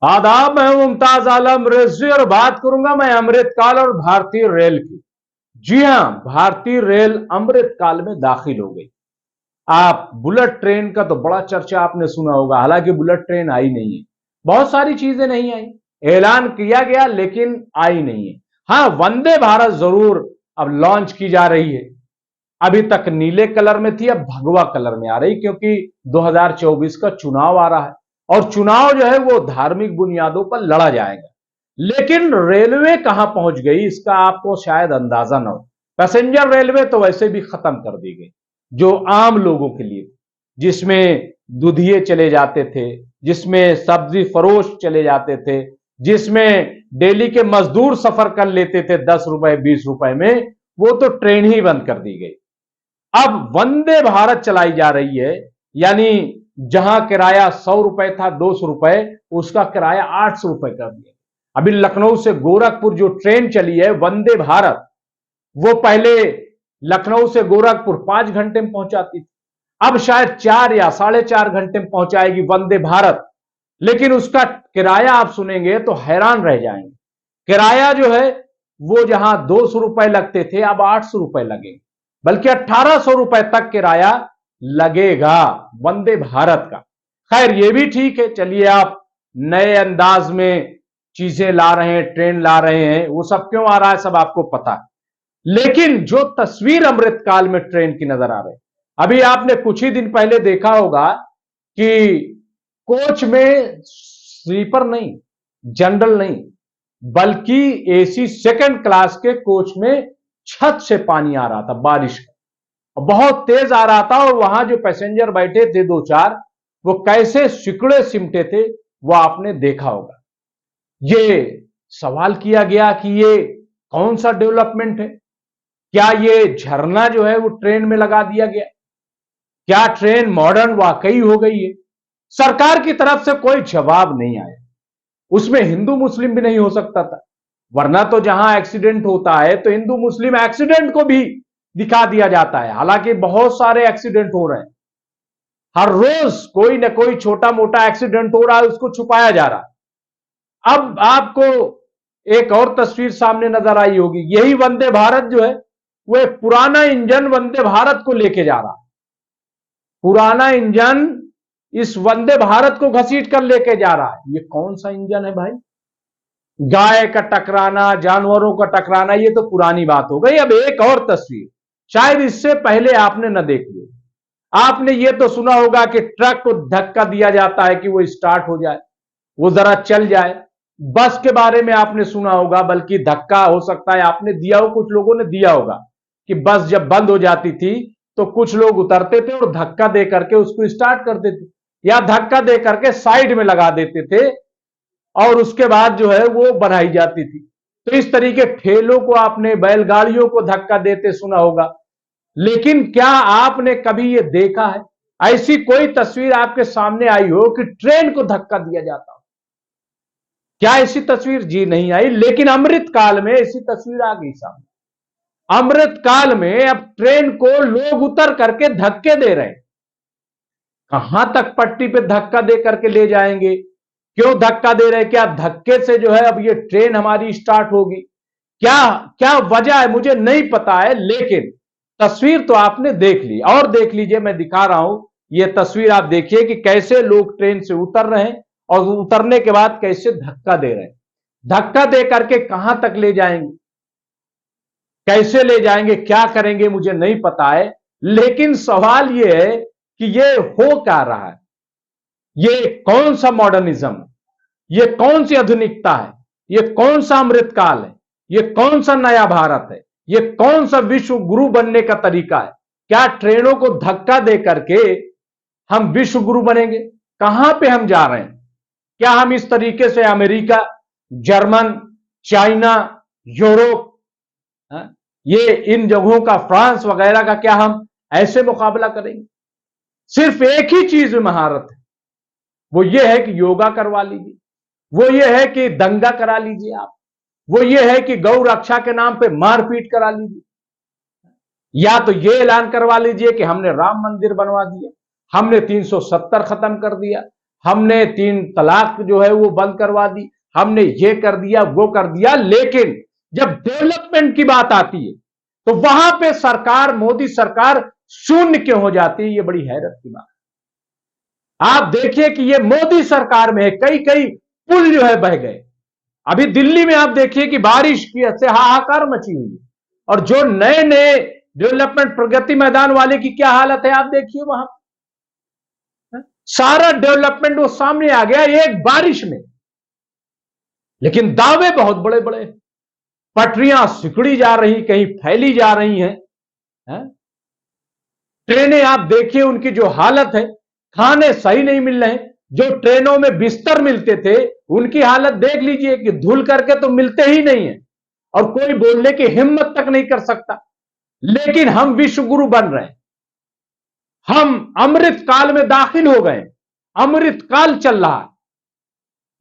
आदाब, मैं हूं मुमताज आलम रिजवी और बात करूंगा मैं अमृतकाल और भारतीय रेल की। जी हां, भारतीय रेल अमृतकाल में दाखिल हो गई। आप बुलेट ट्रेन का तो बड़ा चर्चा आपने सुना होगा, हालांकि बुलेट ट्रेन आई नहीं है। बहुत सारी चीजें नहीं आई, ऐलान किया गया लेकिन आई नहीं है। हां, वंदे भारत जरूर अब लॉन्च की जा रही है। अभी तक नीले कलर में थी, अब भगवा कलर में आ रही, क्योंकि 2024 का चुनाव आ रहा है और चुनाव जो है वो धार्मिक बुनियादों पर लड़ा जाएगा। लेकिन रेलवे कहां पहुंच गई इसका आपको शायद अंदाजा ना हो। पैसेंजर रेलवे तो वैसे भी खत्म कर दी गई, जो आम लोगों के लिए, जिसमें दुधिये चले जाते थे, जिसमें सब्जी फरोश चले जाते थे, जिसमें डेली के मजदूर सफर कर लेते थे 10 रुपए 20 रुपए में, वो तो ट्रेन ही बंद कर दी गई। अब वंदे भारत चलाई जा रही है, यानी जहां किराया 100 रुपए था, 200 रुपए, उसका किराया 800 रुपए कर दिया। अभी लखनऊ से गोरखपुर जो ट्रेन चली है वंदे भारत, वो पहले लखनऊ से गोरखपुर 5 घंटे में पहुंचाती थी, अब शायद 4 या 4.5 घंटे में पहुंचाएगी वंदे भारत। लेकिन उसका किराया आप सुनेंगे तो हैरान रह जाएंगे। किराया जो है वो जहां 200 रुपए लगते थे, अब 800 रुपए लगेंगे, बल्कि 1800 रुपए तक किराया लगेगा वंदे भारत का। खैर, ये भी ठीक है, चलिए आप नए अंदाज में चीजें ला रहे हैं, ट्रेन ला रहे हैं, वो सब क्यों आ रहा है सब आपको पता है। लेकिन जो तस्वीर अमृतकाल में ट्रेन की नजर आ रही, अभी आपने कुछ ही दिन पहले देखा होगा कि कोच में स्लीपर नहीं, जनरल नहीं, बल्कि एसी सेकंड क्लास के कोच में छत से पानी आ रहा था, बारिश का बहुत तेज आ रहा था, और वहां जो पैसेंजर बैठे थे दो चार, वो कैसे सिकुड़े सिमटे थे वो आपने देखा होगा। ये सवाल किया गया कि ये कौन सा डेवलपमेंट है? क्या ये झरना जो है वो ट्रेन में लगा दिया गया? क्या ट्रेन मॉडर्न वाकई हो गई है? सरकार की तरफ से कोई जवाब नहीं आया। उसमें हिंदू मुस्लिम भी नहीं हो सकता था, वरना तो जहां एक्सीडेंट होता है तो हिंदू मुस्लिम एक्सीडेंट को भी दिखा दिया जाता है। हालांकि बहुत सारे एक्सीडेंट हो रहे हैं, हर रोज कोई ना कोई छोटा मोटा एक्सीडेंट हो रहा है, उसको छुपाया जा रहा है। अब आपको एक और तस्वीर सामने नजर आई होगी, यही वंदे भारत जो है वो एक पुराना इंजन वंदे भारत को लेके जा रहा है। पुराना इंजन इस वंदे भारत को घसीट कर लेके जा रहा है। ये कौन सा इंजन है भाई? गाय का टकराना, जानवरों का टकराना, ये तो पुरानी बात हो गई। अब एक और तस्वीर, शायद इससे पहले आपने न देखी हो। आपने ये तो सुना होगा कि ट्रक को धक्का दिया जाता है कि वो स्टार्ट हो जाए, वो जरा चल जाए। बस के बारे में आपने सुना होगा, बल्कि धक्का हो सकता है आपने दिया हो, कुछ लोगों ने दिया होगा कि बस जब बंद हो जाती थी तो कुछ लोग उतरते थे और धक्का दे करके उसको स्टार्ट करते थे, या धक्का दे करके साइड में लगा देते थे और उसके बाद जो है वो बनाई जाती थी। तो इस तरीके ठेलों को आपने, बैलगाड़ियों को धक्का देते सुना होगा। लेकिन क्या आपने कभी ये देखा है, ऐसी कोई तस्वीर आपके सामने आई हो कि ट्रेन को धक्का दिया जाता हो? क्या ऐसी तस्वीर? जी नहीं आई। लेकिन अमृत काल में ऐसी तस्वीर आ गई सामने। अमृत काल में अब ट्रेन को लोग उतर करके धक्के दे रहे हैं। कहां तक पट्टी पे धक्का दे करके ले जाएंगे? क्यों धक्का दे रहे हैं? क्या धक्के से जो है अब ये ट्रेन हमारी स्टार्ट होगी? क्या क्या वजह है मुझे नहीं पता है, लेकिन तस्वीर तो आपने देख ली। और देख लीजिए, मैं दिखा रहा हूं ये तस्वीर, आप देखिए कि कैसे लोग ट्रेन से उतर रहे हैं और उतरने के बाद कैसे धक्का दे रहे हैं। धक्का दे करके कहां तक ले जाएंगे, कैसे ले जाएंगे, क्या करेंगे, मुझे नहीं पता है। लेकिन सवाल यह है कि ये हो क्या रहा है? ये कौन सा मॉडर्निज्म है? ये कौन सी आधुनिकता है? ये कौन सा अमृतकाल है? ये कौन सा नया भारत है? ये कौन सा विश्व गुरु बनने का तरीका है? क्या ट्रेनों को धक्का दे करके हम विश्व गुरु बनेंगे? कहां पे हम जा रहे हैं? क्या हम इस तरीके से अमेरिका, जर्मन, चाइना, यूरोप, ये इन जगहों का, फ्रांस वगैरह का, क्या हम ऐसे मुकाबला करेंगे? सिर्फ एक ही चीज में महारत है, वो ये है कि योगा करवा लीजिए, वो ये है कि दंगा करा लीजिए आप, वो ये है कि गौ रक्षा के नाम पे मारपीट करा लीजिए, या तो ये ऐलान करवा लीजिए कि हमने राम मंदिर बनवा दिया, हमने 370 खत्म कर दिया, हमने 3 तलाक जो है वो बंद करवा दी, हमने ये कर दिया वो कर दिया। लेकिन जब डेवलपमेंट की बात आती है तो वहां पे सरकार, मोदी सरकार शून्य क्यों हो जाती है, ये बड़ी हैरत की बात। आप देखिए कि ये मोदी सरकार में है, कई कई पुल जो है बह गए। अभी दिल्ली में आप देखिए कि बारिश की से हाहाकार मची हुई है, और जो नए नए डेवलपमेंट प्रगति मैदान वाले की क्या हालत है आप देखिए, वहां सारा डेवलपमेंट वो सामने आ गया एक बारिश में। लेकिन दावे बहुत बड़े बड़े, पटरियां सिकुड़ी जा रही, कहीं फैली जा रही हैं, ट्रेनें आप देखिए उनकी जो हालत है, खाने सही नहीं मिल रहे हैं। जो ट्रेनों में बिस्तर मिलते थे उनकी हालत देख लीजिए कि धुल करके तो मिलते ही नहीं है, और कोई बोलने की हिम्मत तक नहीं कर सकता। लेकिन हम विश्व गुरु बन रहे हैं, हम अमृत काल में दाखिल हो गए, अमृत काल चल रहा है,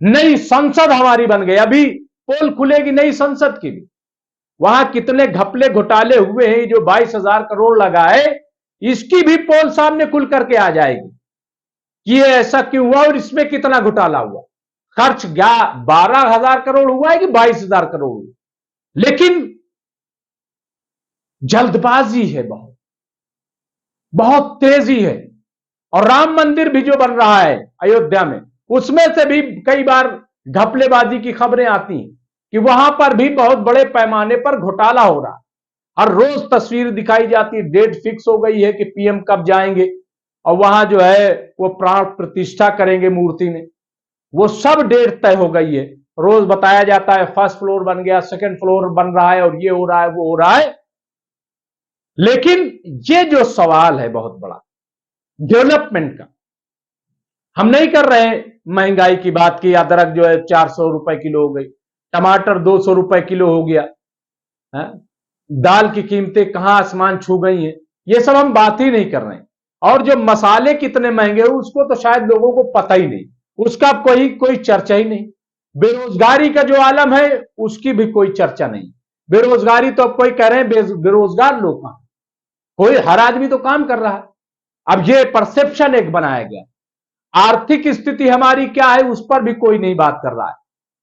नई संसद हमारी बन गई। अभी पोल खुलेगी नई संसद की भी, वहां कितने घपले घोटाले हुए हैं, जो 22,000 करोड़ लगाए, इसकी भी पोल सामने खुल करके आ जाएगी कि ये ऐसा क्यों हुआ और इसमें कितना घोटाला हुआ। खर्च 12,000 करोड़ हुआ है कि 22,000 करोड़ हुआ, लेकिन जल्दबाजी है, बहुत बहुत तेजी है। और राम मंदिर भी जो बन रहा है अयोध्या में, उसमें से भी कई बार घपलेबाजी की खबरें आती हैं कि वहां पर भी बहुत बड़े पैमाने पर घोटाला हो रहा है। हर रोज तस्वीर दिखाई जाती है, डेट फिक्स हो गई है कि पीएम कब जाएंगे और वहां जो है वो प्राण प्रतिष्ठा करेंगे मूर्ति में, वो सब डेट तय हो गई है। रोज बताया जाता है फर्स्ट फ्लोर बन गया, सेकंड फ्लोर बन रहा है, और ये हो रहा है वो हो रहा है। लेकिन ये जो सवाल है बहुत बड़ा डेवलपमेंट का, हम नहीं कर रहे हैं महंगाई की बात की, अदरक जो है 400 रुपए किलो हो गई, टमाटर 200 रुपए किलो हो गया है? दाल की कीमतें कहां आसमान छू गई हैं, ये सब हम बात ही नहीं कर रहे हैं। और जो मसाले कितने महंगे हो उसको तो शायद लोगों को पता ही नहीं, उसका कोई चर्चा ही नहीं। बेरोजगारी का जो आलम है उसकी भी कोई चर्चा नहीं। बेरोजगारी तो अब कोई कह रहे हैं बेरोजगार लोग कहां, कोई हर आदमी तो काम कर रहा है। अब ये परसेप्शन एक बनाया गया। आर्थिक स्थिति हमारी क्या है उस पर भी कोई नहीं बात कर रहा है।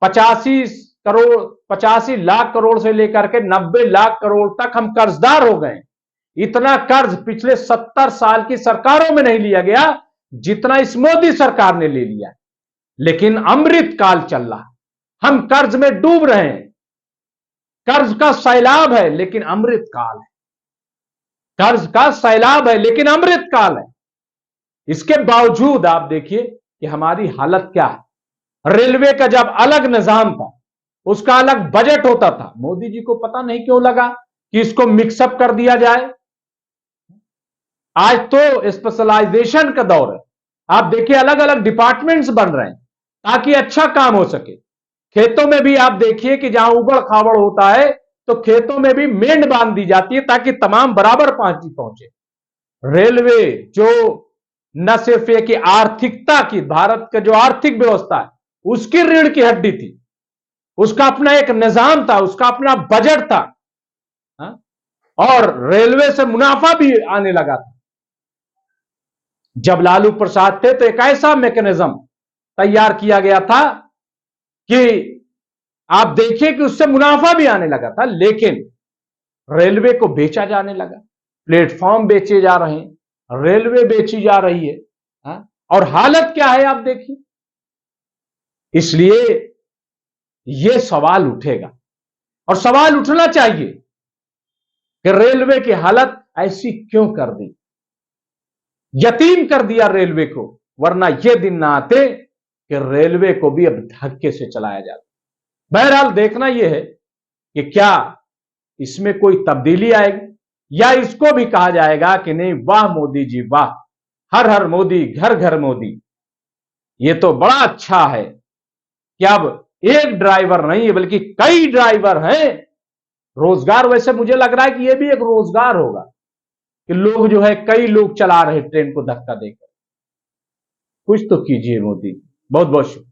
85 लाख करोड़ से लेकर के 90 लाख करोड़ तक हम कर्जदार हो गए। इतना कर्ज पिछले 70 साल की सरकारों में नहीं लिया गया जितना इस मोदी सरकार ने ले लिया। लेकिन अमृत काल चल रहा है, हम कर्ज में डूब रहे हैं, कर्ज का सैलाब है लेकिन अमृत काल है, कर्ज का सैलाब है लेकिन अमृत काल है। इसके बावजूद आप देखिए कि हमारी हालत क्या है। रेलवे का जब अलग निजाम था, उसका अलग बजट होता था, मोदी जी को पता नहीं क्यों लगा कि इसको मिक्सअप कर दिया जाए। आज तो स्पेशलाइजेशन का दौर है, आप देखिए अलग अलग डिपार्टमेंट्स बन रहे हैं ताकि अच्छा काम हो सके। खेतों में भी आप देखिए कि जहां उबड़ खाबड़ होता है तो खेतों में भी मेंढ बांध दी जाती है ताकि तमाम बराबर पहुंचे। रेलवे जो न सिर्फ ये कि आर्थिकता की, भारत का जो आर्थिक व्यवस्था है उसकी रीढ़ की हड्डी थी, उसका अपना एक निजाम था, उसका अपना बजट था, और रेलवे से मुनाफा भी आने लगा था। जब लालू प्रसाद थे तो एक ऐसा मैकेनिज्म तैयार किया गया था कि आप देखिए कि उससे मुनाफा भी आने लगा था। लेकिन रेलवे को बेचा जाने लगा, प्लेटफॉर्म बेचे जा रहे हैं, रेलवे बेची जा रही है, और हालत क्या है आप देखिए। इसलिए यह सवाल उठेगा और सवाल उठना चाहिए कि रेलवे की हालत ऐसी क्यों कर दी, यतीम कर दिया रेलवे को, वरना यह दिन ना आते कि रेलवे को भी अब धक्के से चलाया जाता। बहरहाल देखना यह है कि क्या इसमें कोई तब्दीली आएगी या इसको भी कहा जाएगा कि नहीं वाह मोदी जी वाह, हर हर मोदी घर घर मोदी। ये तो बड़ा अच्छा है कि अब एक ड्राइवर नहीं है बल्कि कई ड्राइवर हैं। रोजगार, वैसे मुझे लग रहा है कि यह भी एक रोजगार होगा कि लोग जो है कई लोग चला रहे ट्रेन को धक्का देकर। कुछ तो कीजिए मोदी। बहुत बहुत शुक्रिया।